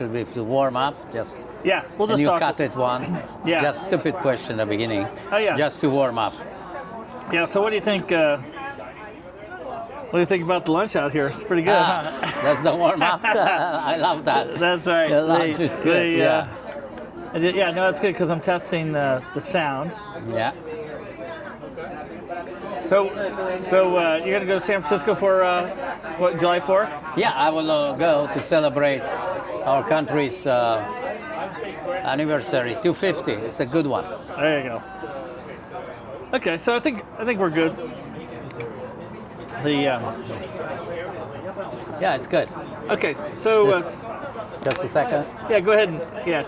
Should be to warm up, just Yeah, we'll and just you talk. cut it one. Yeah. Just stupid question at the beginning. Oh, yeah. Just to warm up. Yeah. So what do you think? What do you think about the lunch out here? It's pretty good. Huh? That's the warm up. I love that. That's right. The lunch is good. Yeah. Yeah. No, it's good because I'm testing the sounds. Yeah. So you're gonna go to San Francisco for what, July 4th? Yeah, I will go to celebrate our country's anniversary, 250. It's a good one. There you go. Okay, so I think we're good. Yeah, it's good. Okay, so Just a second. yeah, go ahead and Yeah.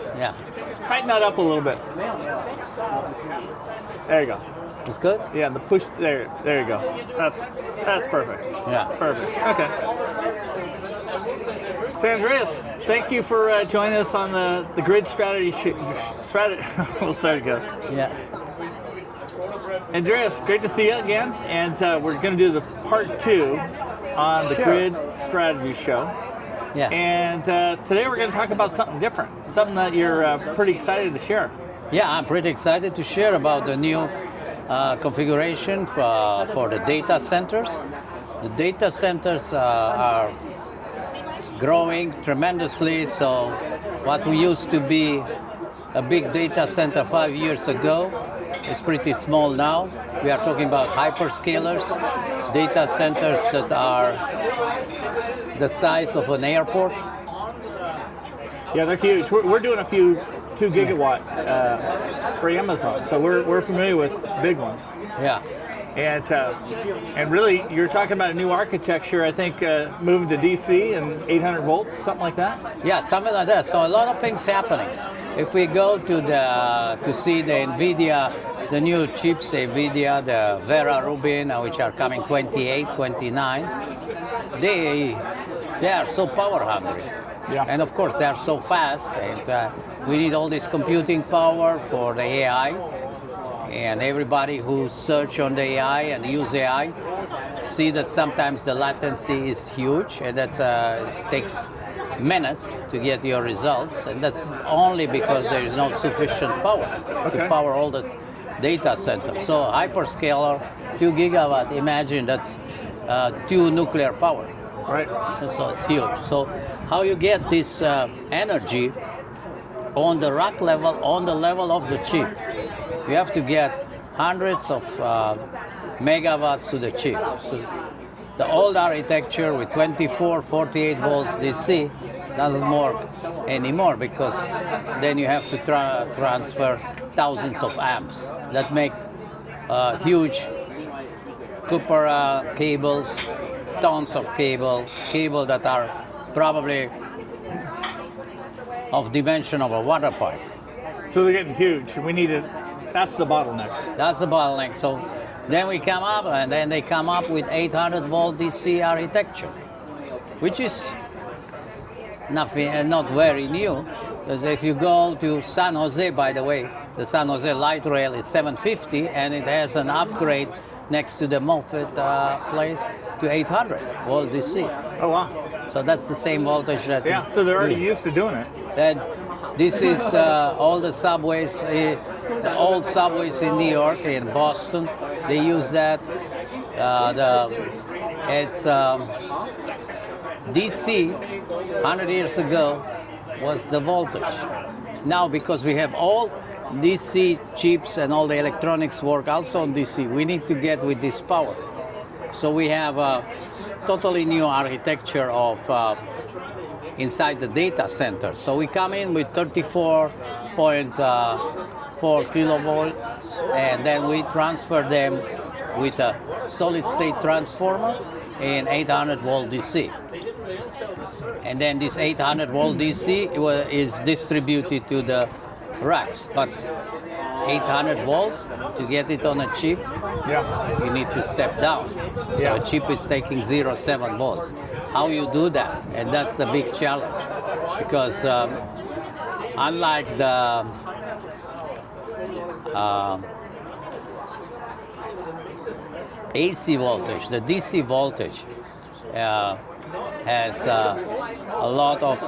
tighten that up a little bit. There you go. It's good? Yeah, the push there. There you go. That's perfect. Yeah. Perfect. Okay. So Andreas, thank you for joining us on the grid strategy. We'll start again. Yeah. Andreas, great to see you again, and we're going to do the part 2 on the Sure. grid strategy show. Yeah. And today we're going to talk about something different, something that you're pretty excited to share. Yeah, I'm pretty excited to share about the new configuration for the data centers. The data centers are growing tremendously. So what we used to be a big data center 5 years ago is pretty small now. We are talking about hyperscalers, data centers that are the size of an airport. Yeah, they're huge. We're doing a few 2 gigawatt for Amazon, so we're familiar with big ones. Yeah. And really, you're talking about a new architecture. I think moving to DC and 800 volts, something like that. Yeah, something like that. So a lot of things happening. If we go to see the NVIDIA, the new chips, NVIDIA, the Vera Rubin, which are coming 28, 29, they are so power hungry. Yeah. And of course, they are so fast, and we need all this computing power for the AI. And everybody who search on the AI and use AI see that sometimes the latency is huge, and that takes minutes to get your results, and that's only because there is no sufficient power to power all the data centers. So hyperscaler, 2 gigawatt, imagine that's 2 nuclear power. Right. So it's huge. So how you get this energy on the rack level, on the level of the chip? You have to get hundreds of megawatts to the chip. So the old architecture with 24, 48 volts DC doesn't work anymore, because then you have to transfer thousands of amps that make huge copper cables, tons of cable that are probably of dimension of a water pipe. So they're getting huge. We need it. That's the bottleneck. That's the bottleneck. So then we come up, and then they come up with 800 volt DC architecture, which is nothing, not very new. Because if you go to San Jose, by the way, the San Jose light rail is 750, and it has an upgrade next to the Moffett place to 800 volt DC. Oh wow. So that's the same voltage that. Yeah. So they're already used to doing it. And this is all the subways, the old subways in New York, in Boston. They use that. It's DC 100 years ago was the voltage. Now, because we have all DC chips and all the electronics work also on DC, we need to get with this power. So we have a totally new architecture of inside the data center. So we come in with 34.4 kilovolts, and then we transfer them with a solid state transformer in 800 volt DC. And then this 800 volt DC is distributed to the racks. But 800 volt, to get it on a chip, you need to step down. So a chip is taking 0.7 volts. How you do that? And that's a big challenge, because unlike the AC voltage, the DC voltage has a lot of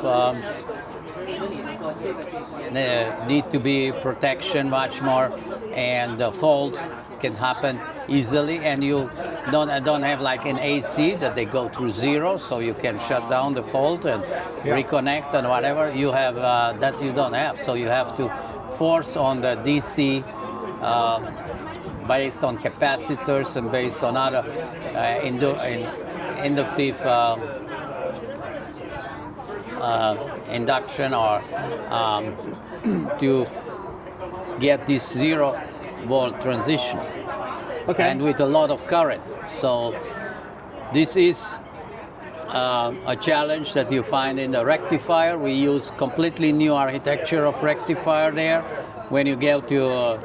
need to be protection much more, and the fault can happen easily, and you don't have like an AC that they go through zero, so you can shut down the fault and reconnect and whatever. You have that you don't have, so you have to force on the DC based on capacitors and based on other inductive induction, or to get this 0-volt transition, and with a lot of current. So this is a challenge that you find in the rectifier. We use completely new architecture of rectifier there. When you go to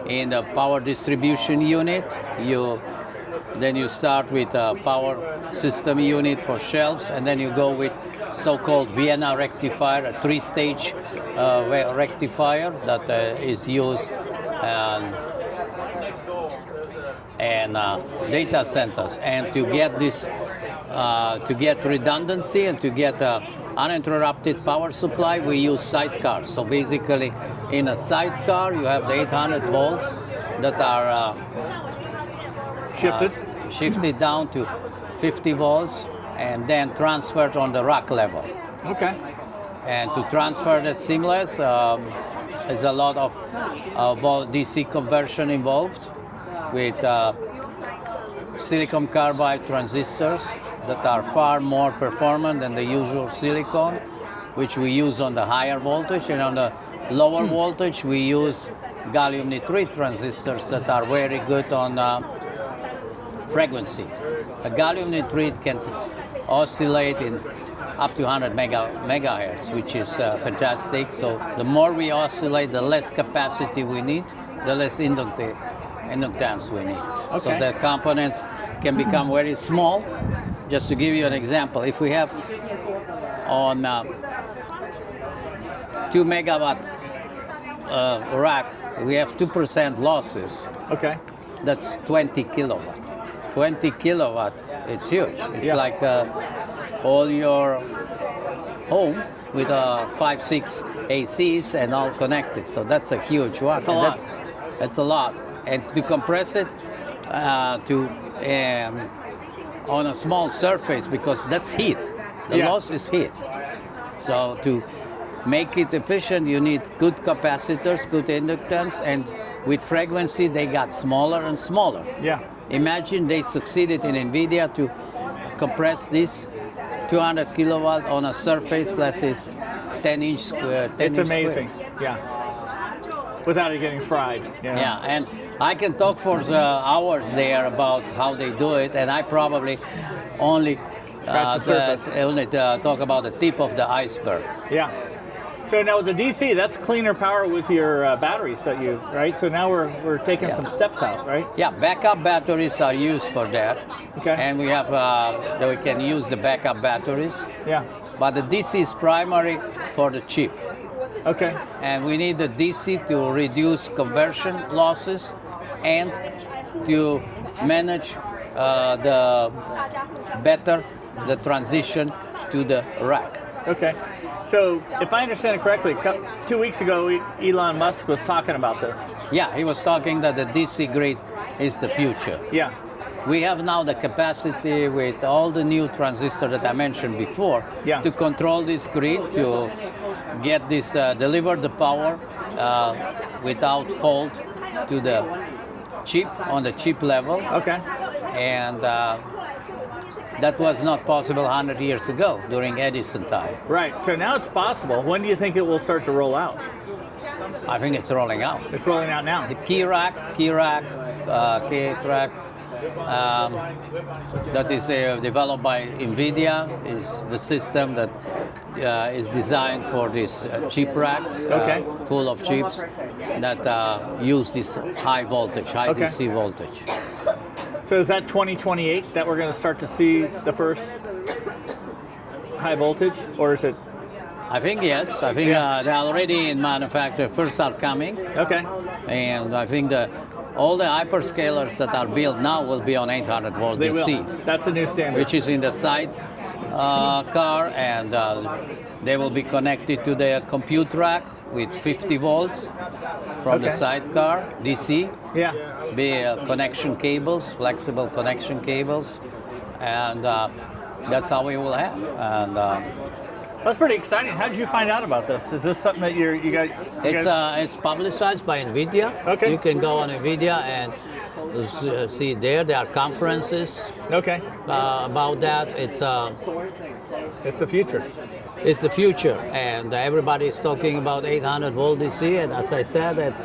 in the power distribution unit, then you start with a power system unit for shelves, and then you go with so-called Vienna rectifier, a 3-stage rectifier that is used in data centers. And to get this, to get redundancy and to get uninterrupted power supply, we use sidecars. So basically, in a sidecar, you have the 800 volts that are shifted down to 50 volts, and then transferred on the rack level. Okay. And to transfer the seamless, there's a lot of DC conversion involved with silicon carbide transistors that are far more performant than the usual silicon, which we use on the higher voltage, and on the lower voltage we use gallium nitride transistors that are very good on frequency. A gallium nitride can oscillate in up to 100 megahertz, which is fantastic. So the more we oscillate, the less capacity we need, the less inductance we need. Okay. So the components can become very small. Just to give you an example, if we have on 2 megawatt rack, we have 2% losses. Okay. That's 20 kilowatt. 20 kilowatt, it's huge. It's like all your home with 5-6 ACs and all connected. So that's a huge one. That's a lot. And to compress it on a small surface, because that's heat. The loss is heat. So to make it efficient, you need good capacitors, good inductance, and with frequency, they got smaller and smaller. Yeah. Imagine they succeeded in NVIDIA to compress this 200 kilowatt on a surface that is 10 inch square. It's amazing. Yeah. Without it getting fried. Yeah, and I can talk for hours there about how they do it, and I probably only talk about the tip of the iceberg. Yeah. So now with the DC, that's cleaner power with your batteries that you, right? So now we're taking some steps out, right? Yeah, backup batteries are used for that. Okay. And we have that we can use the backup batteries. Yeah. But the DC is primary for the chip. Okay. And we need the DC to reduce conversion losses and to manage the transition to the rack. Okay. So if I understand it correctly, 2 weeks ago, Elon Musk was talking about this. Yeah, he was talking that the DC grid is the future. Yeah. We have now the capacity with all the new transistors that I mentioned before to control this grid, to get this, deliver the power without fault to the chip, on the chip level. Okay. And that was not possible 100 years ago during Edison time. Right. So now it's possible. When do you think it will start to roll out? I think it's rolling out. It's rolling out now. The key rack, that is developed by NVIDIA, is the system that is designed for these chip racks, full of chips that use this high voltage, high DC voltage. So is that 2028 that we're going to start to see the first high voltage, or is it? I think yes. I think they're already in manufacture. First are coming. Okay. And I think all the hyperscalers that are built now will be on 800 volt DC. That's the new standard. Which is in the side car and They will be connected to the compute rack with 50 volts from the Okay. sidecar, DC. Yeah. Be connection cables, flexible connection cables, and that's how we will have. And That's pretty exciting. How did you find out about this? Is this something that you guys? it's publicized by NVIDIA. Okay. You can go on NVIDIA and see there. There are conferences Okay. about that. It's the future. It's the future, and everybody's talking about 800 volt DC. And as I said, it's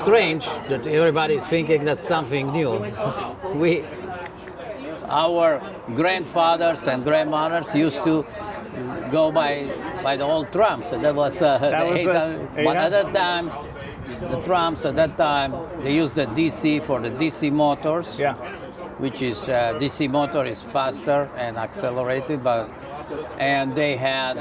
strange that everybody's thinking that's something new. Our grandfathers and grandmothers used to go by the old trams, and that was the was the 800. But at that time, the trams at that time they used the DC for the DC motors. Yeah. Which is DC motor is faster and accelerated, and they had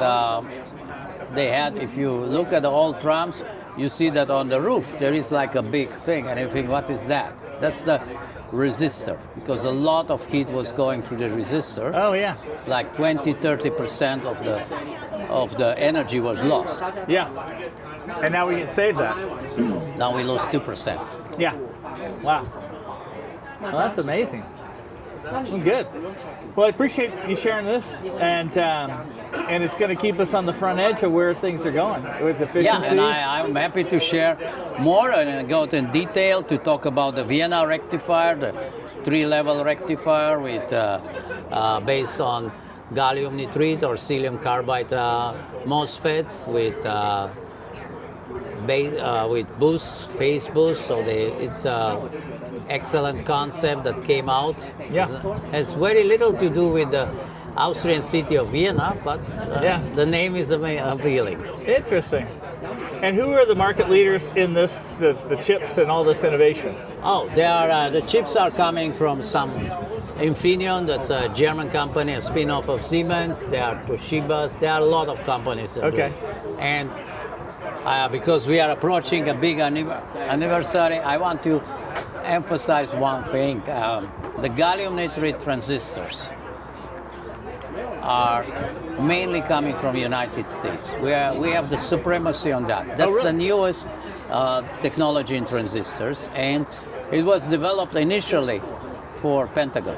if you look at the old trams, you see that on the roof there is like a big thing, and you think, what is that? That's the resistor, because a lot of heat was going through the resistor. Oh yeah. Like 20-30% of the energy was lost. Yeah. And now we can save that. Now we lose 2%. Yeah. Wow. Well, that's amazing. Well, good. Well, I appreciate you sharing this, and it's going to keep us on the front edge of where things are going with efficiencies. Yeah, and I'm happy to share more and go into detail to talk about the Vienna rectifier, the 3-level rectifier with based on gallium nitride or silicon carbide MOSFETs with boost, phase boost. So it's excellent concept that came out. Yeah. Has very little to do with the Austrian city of Vienna, but the name is appealing. Interesting. And who are the market leaders in this, the chips and all this innovation? Oh, they are. The chips are coming from some Infineon, that's a German company, a spin-off of Siemens. There are Toshibas. There are a lot of companies. That Okay. do. And because we are approaching a big anniversary, I want to emphasize one thing. The gallium nitride transistors are mainly coming from the United States. We have the supremacy on that. That's really? the newest technology in transistors, and it was developed initially for Pentagon.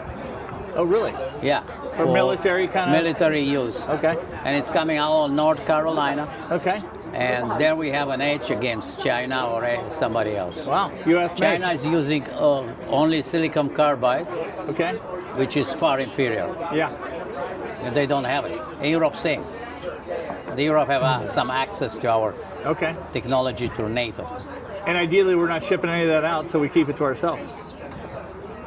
Oh, really? Yeah. For military kind of? Military use. Okay. And it's coming out of North Carolina. Okay. And there we have an edge against China or somebody else. Wow. U.S. made. China is using only silicon carbide, Okay. which is far inferior. Yeah. And they don't have it. In Europe, same. The Europe have some access to our Okay. technology through NATO. And ideally, we're not shipping any of that out, so we keep it to ourselves.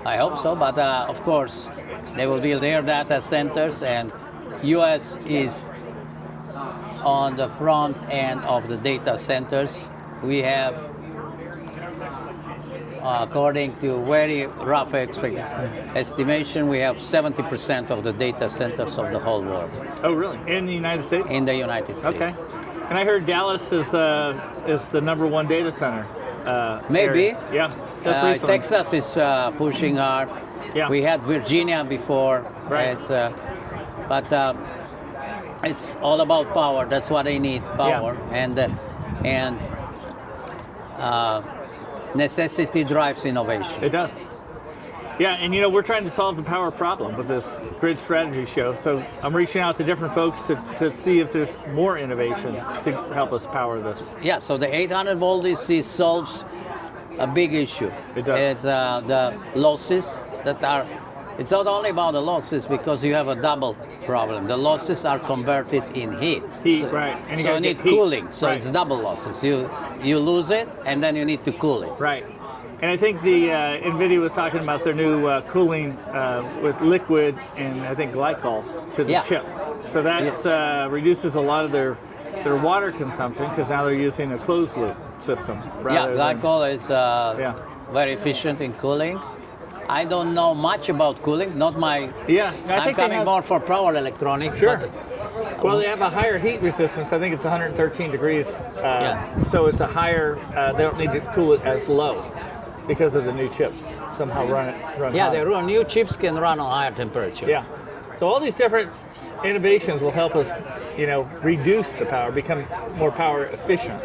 I hope so, but of course, they will build their data centers, and U.S. is on the front end of the data centers. We have, according to very rough estimation, we have 70% of the data centers of the whole world Oh, really? In the United States? in the United States. Okay. And I heard Dallas is the #1 data center. Maybe. area. Yeah. Just recently. Texas is pushing hard. Yeah. We had Virginia before. Right. But it's all about power. That's what they need, power. And necessity drives innovation. It does. Yeah, and we're trying to solve the power problem with this grid strategy show. So I'm reaching out to different folks to see if there's more innovation to help us power this. Yeah, so the 800 volt DC solves a big issue. It does. It's the losses that are, it's not only about the losses, because you have a double problem. The losses are converted in heat. Heat, right. And So you gotta need get heat. cooling, so Right. it's double losses. You lose it, and then you need to cool it. Right. And I think the NVIDIA was talking about their new cooling with liquid and I think glycol to the Yeah. chip. So that reduces a lot of their water consumption because now they're using a closed loop system. Yeah, rather than- glycol is very efficient in cooling. I don't know much about cooling, not my... Yeah, I I'm think they coming have, more for power electronics. Sure. But Well, they have a higher heat resistance. I think it's 113 degrees. So it's a higher, they don't need to cool it as low because of the new chips. Somehow run yeah, hot. the new chips can run on higher temperature. Yeah. So all these different innovations will help us, reduce the power, become more power efficient.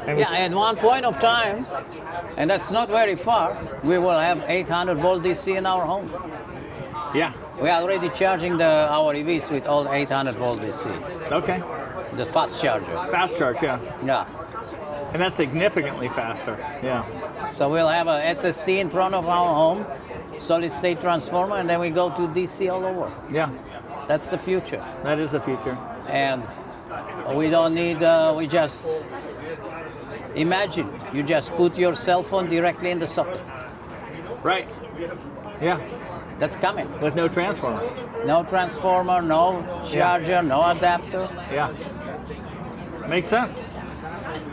And Yeah, at one point of time, and that's not very far, we will have 800 volt DC in our home. yeah. We are already charging our EVs with all 800 volt DC, Okay. the fast charger. Fast charge, yeah. Yeah. And that's significantly faster. Yeah. So we'll have a SST in front of our home, solid state transformer, and then we go to DC all over. Yeah. That's the future. That is the future. And we don't need, we just imagine you just put your cell phone directly in the socket. Right. Yeah. That's coming. With no transformer. No transformer, no charger, no adapter. Yeah. Makes sense.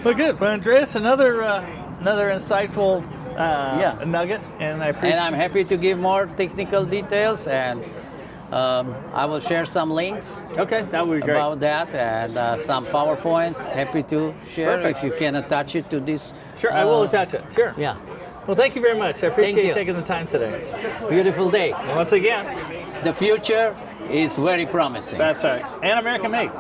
Well, good. Well, Andreas, another insightful nugget, and I appreciate. And I'm happy to give more technical details, and I will share some links Okay, that would be great. about that, and some PowerPoints. Happy to share Perfect. if you can attach it to this. Sure, I will attach it. Sure. Yeah, Well, thank you very much. I appreciate you you. taking the time today. beautiful day. And once again, The future is very promising that's right. And American made.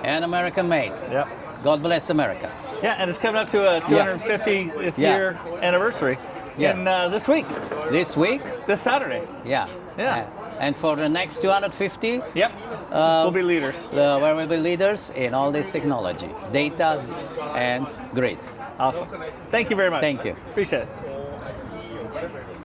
and American made. Yep. God bless America. Yeah, and it's coming up to a 250th Yeah. year anniversary Yeah. in this week, This week, this Saturday. yeah. Yeah. And for the next 250, Yep. We'll be leaders. where we'll be leaders in all this technology, data and grids. Awesome. Thank you very much. Thank you. Appreciate it.